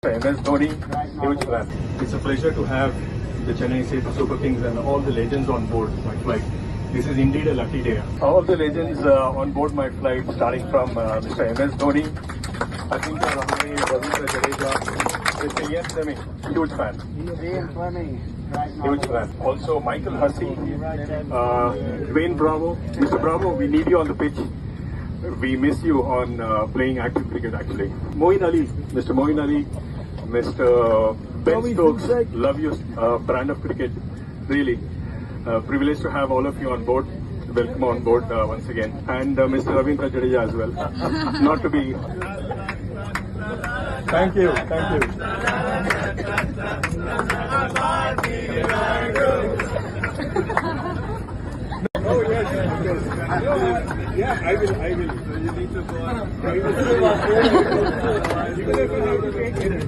MS Dhoni, huge fan. It's a pleasure to have the Chennai Super Kings and all the legends on board my flight. This is indeed a lucky day. All the legends on board my flight, starting from Mr. MS Dhoni, Ajinkya Rahane, Ravindra Jadeja, Mr. Ian Fleming, huge fan. Huge fan. Also Michael Hussey, Dwayne Bravo. Mr. Bravo, we need you on the pitch. We miss you on playing active cricket actually. Moeen Ali, Mr. Moeen Ali, Mr. Ben Stokes, love your brand of cricket. Really, privileged to have all of you on board. Welcome on board once again. And Mr. Ravindra Jadeja as well. Not to be... Thank you, thank you. Oh yes, yeah, I will. So you need to go on.